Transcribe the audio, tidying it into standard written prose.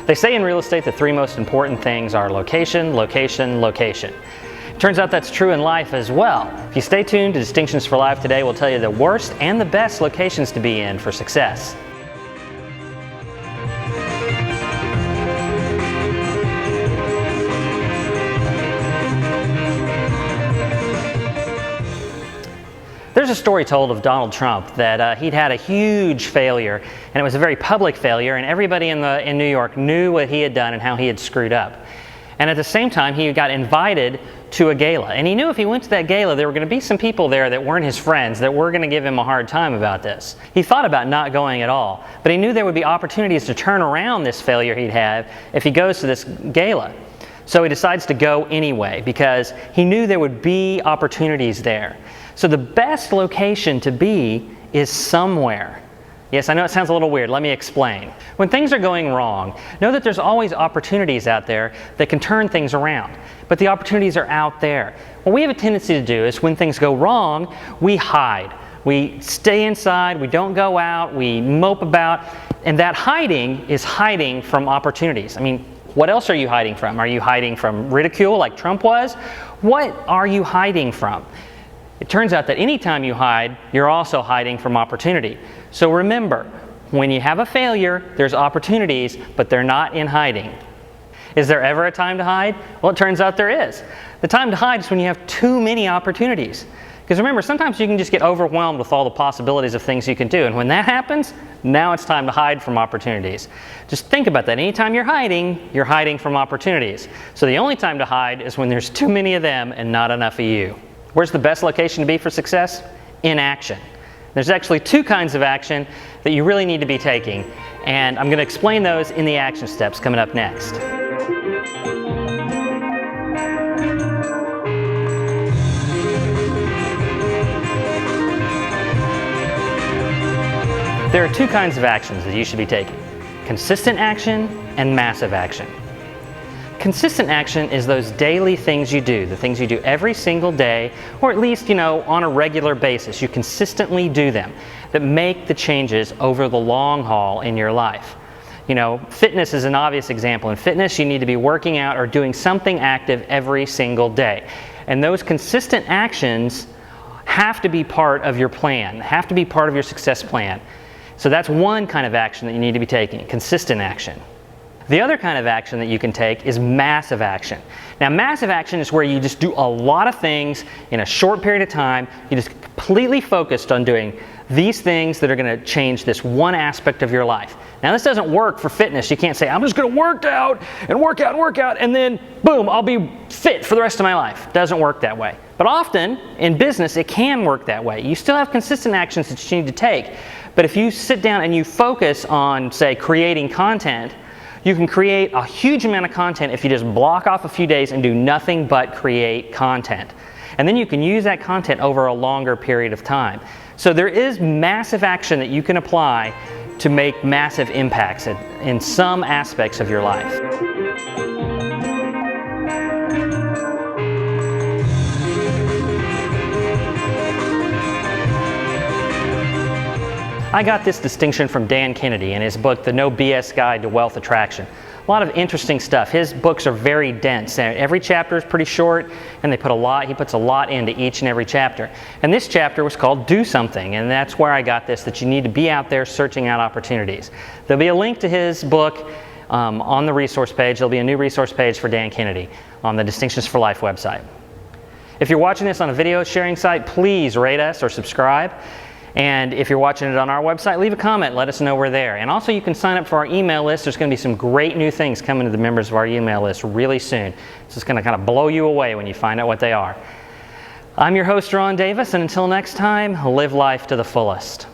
They say in real estate the three most important things are location, location, location. Turns out that's true in life as well. If you stay tuned to Distinctions for Life today, we'll tell you the worst and the best locations to be in for success. There's a story told of Donald Trump that he'd had a huge failure, and it was a very public failure, and everybody in New York knew what he had done and how he had screwed up. And at the same time, he got invited to a gala. And he knew if he went to that gala, there were going to be some people there that weren't his friends that were going to give him a hard time about this. He thought about not going at all, but he knew there would be opportunities to turn around this failure he'd have if he goes to this gala. So he decides to go anyway because he knew there would be opportunities there. So the best location to be is somewhere. Yes, I know it sounds a little weird. Let me explain. When things are going wrong, know that there's always opportunities out there that can turn things around. But the opportunities are out there. What we have a tendency to do is when things go wrong, we hide. We stay inside, we don't go out, we mope about, and that hiding is hiding from opportunities. I mean, what else are you hiding from? Are you hiding from ridicule like Trump was? What are you hiding from? It turns out that anytime you hide, you're also hiding from opportunity. So remember, when you have a failure, there's opportunities, but they're not in hiding. Is there ever a time to hide? Well, it turns out there is. The time to hide is when you have too many opportunities. Because remember, sometimes you can just get overwhelmed with all the possibilities of things you can do. And when that happens, now it's time to hide from opportunities. Just think about that. Anytime you're hiding from opportunities. So the only time to hide is when there's too many of them and not enough of you. Where's the best location to be for success? In action. There's actually two kinds of action that you really need to be taking, and I'm going to explain those in the action steps coming up next. There are two kinds of actions that you should be taking: consistent action and massive action. Consistent action is those daily things you do, the things you do every single day, or at least, on a regular basis. You consistently do them that make the changes over the long haul in your life. Fitness is an obvious example. In fitness, you need to be working out or doing something active every single day. And those consistent actions have to be part of your plan, have to be part of your success plan. So that's one kind of action that you need to be taking, consistent action. The other kind of action that you can take is massive action. Now, massive action is where you just do a lot of things in a short period of time. You just completely focused on doing these things that are going to change this one aspect of your life. Now, this doesn't work for fitness. You can't say, I'm just going to work out, and then boom, I'll be fit for the rest of my life. It doesn't work that way. But often, in business, it can work that way. You still have consistent actions that you need to take. But if you sit down and you focus on, say, creating content, you can create a huge amount of content if you just block off a few days and do nothing but create content. And then you can use that content over a longer period of time. So there is massive action that you can apply to make massive impacts in some aspects of your life. I got this distinction from Dan Kennedy in his book, The No BS Guide to Wealth Attraction. A lot of interesting stuff. His books are very dense. Every chapter is pretty short, and he puts a lot into each and every chapter. And this chapter was called Do Something, and that's where I got this, that you need to be out there searching out opportunities. There'll be a link to his book on the resource page. There'll be a new resource page for Dan Kennedy on the Distinctions for Life website. If you're watching this on a video sharing site, please rate us or subscribe. And if you're watching it on our website, leave a comment, let us know we're there. And also you can sign up for our email list. There's going to be some great new things coming to the members of our email list really soon. It's just going to kind of blow you away when you find out what they are. I'm your host, Ron Davis, and until next time, live life to the fullest.